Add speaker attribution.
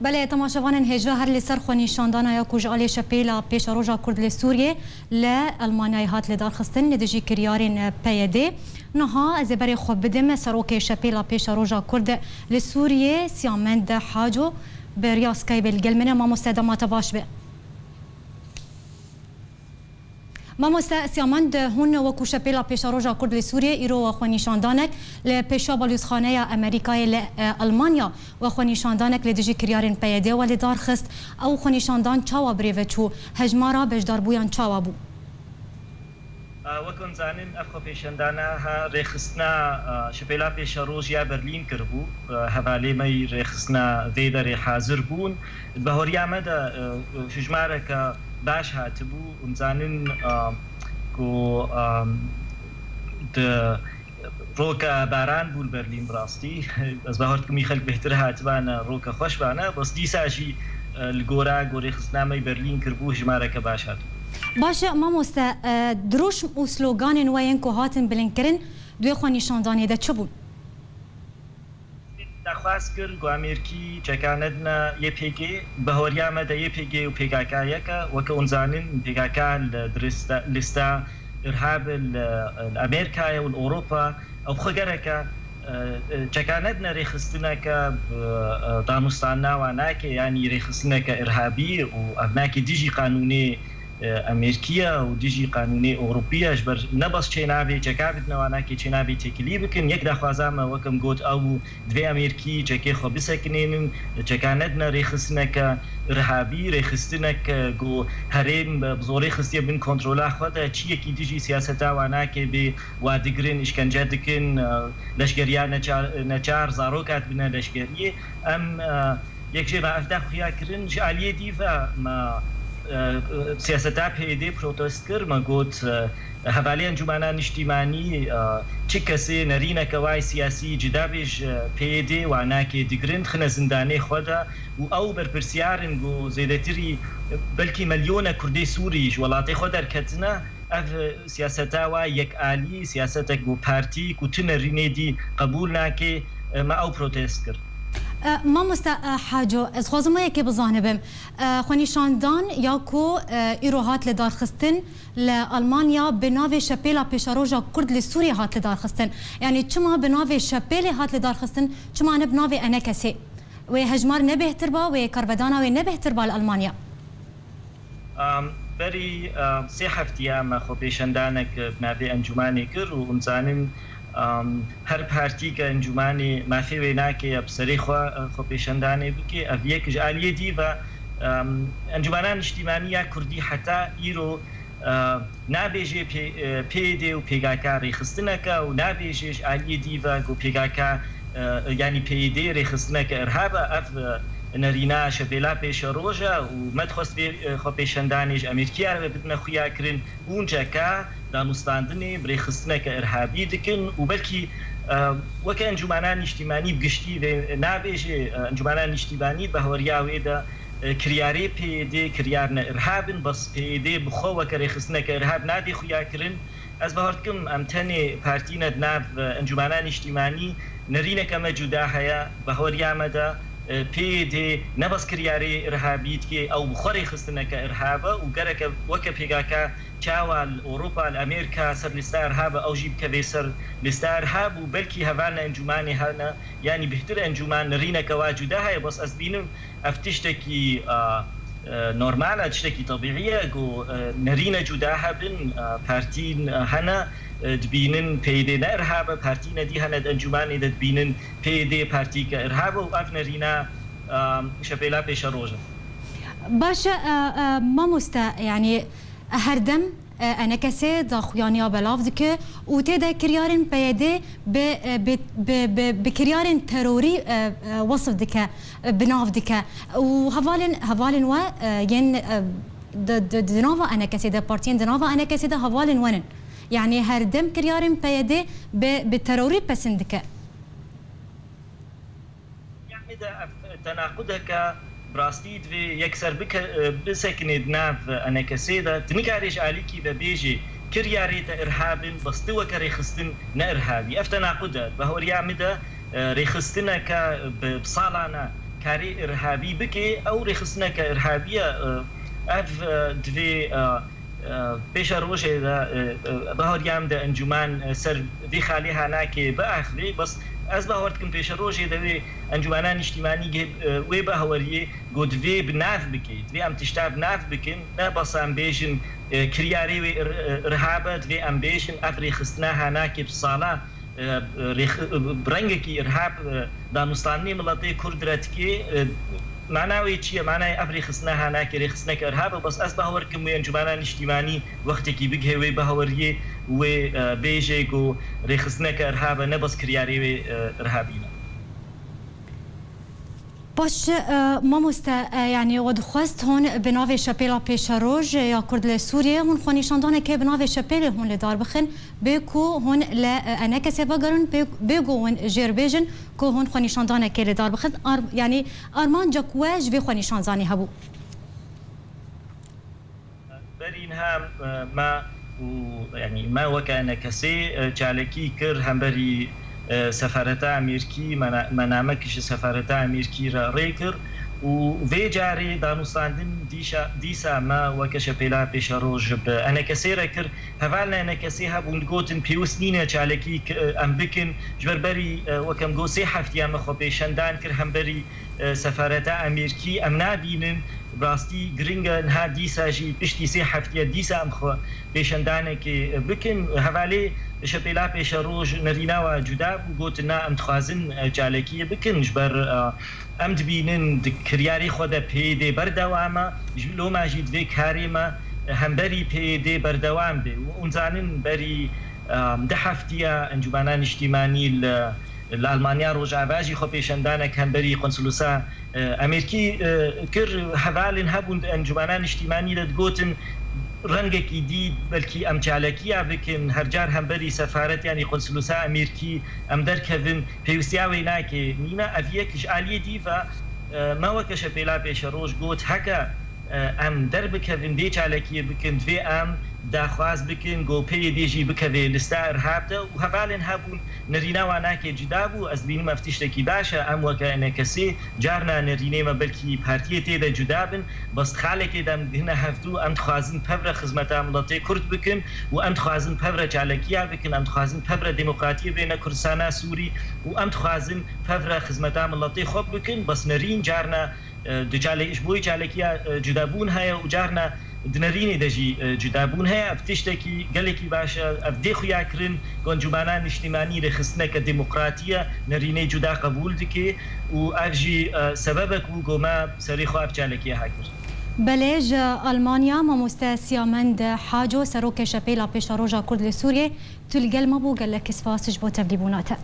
Speaker 1: بله تماشاوان هجا هر لسر خونی شاندانا یا کجالی شپیلا پیش روزا کرد لسوریه ل آلمانیا هات لدار خستن ندجی کریارین پیاده نها از برای خوب بدم سروک شپیلا پیش روزا کرد لسوریه سیامند حاجو بریاس کی بالجلمنه ما مستدامات باش به ما مستسیامند هون و کوشپیلا پیش روزا کرد لسوریه ایرو و خونیشاندانک لپیشا بالوزخانه امریکای لآلمانیا و خونیشاندانک لدیجی کریارین پیاده و لدار خست او خونیشاندان چاوا بریوه چو هجمارا بجدار بویان چاوا بو
Speaker 2: وەکۆن زانین ئەف خۆپێشەندانە ڕێخستنا شپێلا پێشە ڕۆژیا بەرلین کردبوو هەڤالێمەی ڕێخستنا vê دەرێ حازر بوون بە هۆریامەدا ژمارەکە باش هاتبوو ومزانن ڕۆکە باران بوو بەرلین بڕاستی بەس بەهۆردکمی خەڵک بهتر هاتبانە ڕۆکە خۆشبانە بەس دیساشی گۆرا گۆڕێخستنامەی بەرلین کردبوو ژمارەکە باش هاتبوو
Speaker 1: باشه ما مست دروش و سلوگان وین که هاتن بلنکرین دوی خوانی شاندانی ده چه بود؟
Speaker 2: دخواست کرد گو امریکی چکاندنا یه پیگی بهوری آمده یه پیگی و پیگاکایه که وکه اونزانین پیگاکا لستا ارهاب الامریکای و الاوروپا او خگره که چکاندنا ریخستنا که دانستاننا و ناکه یعنی ریخستنا که ارهابی و ناکه دیجی قانونی امریکیه و دیجی قانونی اوروپیش بر نباس چینابی چکابت نواناکی چینابی تکلی بکن یک دخوازم وکم گوت او دوی امریکی چکی خو بسکنین چکاندنا ریخستنا که ارهابی ریخستنا که گو هریم بزوری خستی بین کنترل خود چی یکی دیجی سیاست واناکی به وادگرین اشکنجه دکن لشکریان نچار زاروکات بنا لشکریه ام یک جه ما افده خویا کرن جعلیه دیفا ما سیاستا پیده پروتست کرد ما گوت حوالی انجمنان اجتماعی چه کسی نرینه که وای سیاسی جدا بیش پیده و ناکی دیگرند خن زندانی خدا و او بر پرسیارن گو زیادتری بلکی میلیون کردی سوریش ولاتی خود در کتنه اف سیاستا و یک عالی سیاستا گو پارتی کو تنرینه دی قبول ناکی ما او پروتست کرد
Speaker 1: ما حاجو از خوازم یکی بزانبم خونیشاندان یا کو ایروهات لدار خستن لآلمانیا بناوی شپیلا پیشاروجا کرد لسوریا هات لدار خستن یعنی چما بناوی شپیلی هات لدار خستن چما نبناوی انا کسی و هجمار نبهتر با و کربدانا و نبهتر با لآلمانیا
Speaker 2: بری سه هفته ما خو پیشندانک بناوی انجمانی کر و انسانم هر پارتی که انجمانی مافی ویناکی ابسری خو پیشندانی بکی او یک جعلیه دی و انجمنان اجتماعی کردی حتی ایرو نابیجی پیده و پیگاکا ریخستنکا و نابیجی جعلیه دی و گو پیگاکا یعنی پیده ریخستنکا ارهابا اف نرینا شپیلا پیش روژا و مدخست خو پیشندانیش امریکی عربه بدنا خویا کرن اونجا که دانستاندنی بریخستنک ارهابی دکن و بلکی وکه انجمنان اجتماعی بگشتی و نابیجی انجمنان اجتماعی به هوریاوی دا کریاری پیده کریارن ارهابن بس پیده بخو وکه ریخستنک ارهاب نادی خویا کرن از بهارتکم امتنی پارتی ندناف انجمنان اجتماعی نرینک موجوده هیا به هوریامدا پیده نباس کریاری ارهابیت که او بخوری خستنه که ارهابه و گره که وکه پیگا که چاوال اوروپا الامریکا سر لسته ارهابه او جیب که بیسر لسته ارهاب و بلکی هوان انجمانی هانا یعنی بهتر انجمان نرینه که واجوده های بس از بینم افتشتکی نورمال تشتكي طبيعيه جو نرينا جداها بن بارتين هنا دبينن بيدي ارهاب بارتين دي هنا انجماني دبينن بيدي بارتي ارهاب واف نرينا شبيلا بيش روجا
Speaker 1: باش ما مستا يعني هردم انا كسي داخويانيا بلاف دك وتدا كريارن بيدي بكريارن تروري وصف دك بناف دك وهفالن و ين دنوفا انا كسي دا بارتين دنوفا انا كسي دا هفالن ونن يعني هردم كريارن بيدي بالتروري بسندك
Speaker 2: يعني دا تناقضك براستید و یکسر بسکنید ناف انا کسیدا تنکاریش علیکی و بیجی کریاری تا ارهابن بسته و کری خستن نه ارهابی افتنا قدرت به هوریا مده ریخستنا که بصالانا كاري إرهابي بكي أو رخصنك إرهابية أف دوي بيش روجه بهار يام ده انجمان سر في خاليها ناكي بآخري بس از باورد کم پیش روزی دوی انجمنان اجتماعی گه وی باوریه گود وی بناف بکید وی ام تشتاب ناف بکن نه بس ام بیشن کریاری وی ارهابت وی ام بیشن افری خستناها ناکی بصاله برنگی کی ارهاب دانستانی ملتی کردرت کی معناوی چیه معنای افری خستناها ناکی رخصنه که ارهاب بس از باور کم وی انجمنان اجتماعی وقتی کی بگه وی باوریه و بیجه کو رخصنه که ارهاب نه بس کریاری وی ارهابینا
Speaker 1: باش ما يعني ودخواست هون بناوي شابيلا بيشاروج يا كرد لسوريا هون خونيشاندانه كي بناوي شابيلا هون لدار بخن بيكو هون لا انا كسباغرن بيجو هون جيربيجن كو هون خونيشاندانه كي لدار بخن يعني ارمان جاكواج في خونيشانداني هبو
Speaker 2: برينها ما يعني ما وكان كسي جالكي كر همبري سفارتا امریکی منامکش سفارتا امریکی را ریکر و وی جاری دانستاندن دیسا ما وکش پیلا پیش روز ب انا کثیر کر هوالنا انا کثیها بوندگوتن پیوسنینه چالکی ام بکن جبربری وکم گوسی هفتی ام خو پیشندان کر هم بری سفارتا امریکی ام نبینن راستی گرینگن ها دیسا جی پشتی سی هفتی دیسا ام خو پیشندانه که بکن حوالی شپیلا پیش روز نرینا و جدا گوتنا ام تخازن جالکی بکن جبر ام دبینن کریاری خود پیده بردوامه جلو ماجید وی کاریمه هم بری پیده بردوام ده و اونزانن بری ده هفتیه انجمنان اجتماعی لألمانيا رجع باجي خو پیشندانه كان بري قنصلوسا امريكي كر حوالن هبون انجمنان اجتماعي لدقوتن رنگك جديد بلكي ام چالكيا بكن هرجار هم بري سفارت يعني قنصلوسا امريكي ام در كفن بيوسياوي ناكي نينا افيكش آلية ديفا ما وكش بيلا بيش روش قوت هكا ام در بكفن دي چالكيا بكن في ام داخواز بکن گو پی دیجی بکوی لستا ارهاب ده و هفالن هبون نرینا واناکی جدابو از بینیم افتشتکی باشه ام وکا انا کسی جارنا نرینه ما بلکی پارتیه تیده جدابن بس خالکی دم هنا هفتو ام تخوازن پبر خزمت عملتی کرد بکن و ام تخوازن پبر جالکیه بکن ام تخوازن پبر دموکراتیه بین کردستان سوری و ام تخوازن پبر خزمت عملتی خوب بکن بس نرین جارنا دجالش بوی جالکیه جدابون های و جارنا دنرینی دجی جدابون هی افتشتکی گلکی باشه افدی خویا کرن گنجمانان اجتماعی رخصنه که دموکراتیه نرینه جدا قبول دکی و افجی سببک و گما سریخو افجالکی هاکر
Speaker 1: بلج ألمانيا ماموستا سيامند حاجو سروك شبيلا بيش روجا كرد لسوريا تلقى المبو قال لك اسفاس جبو تبليبوناته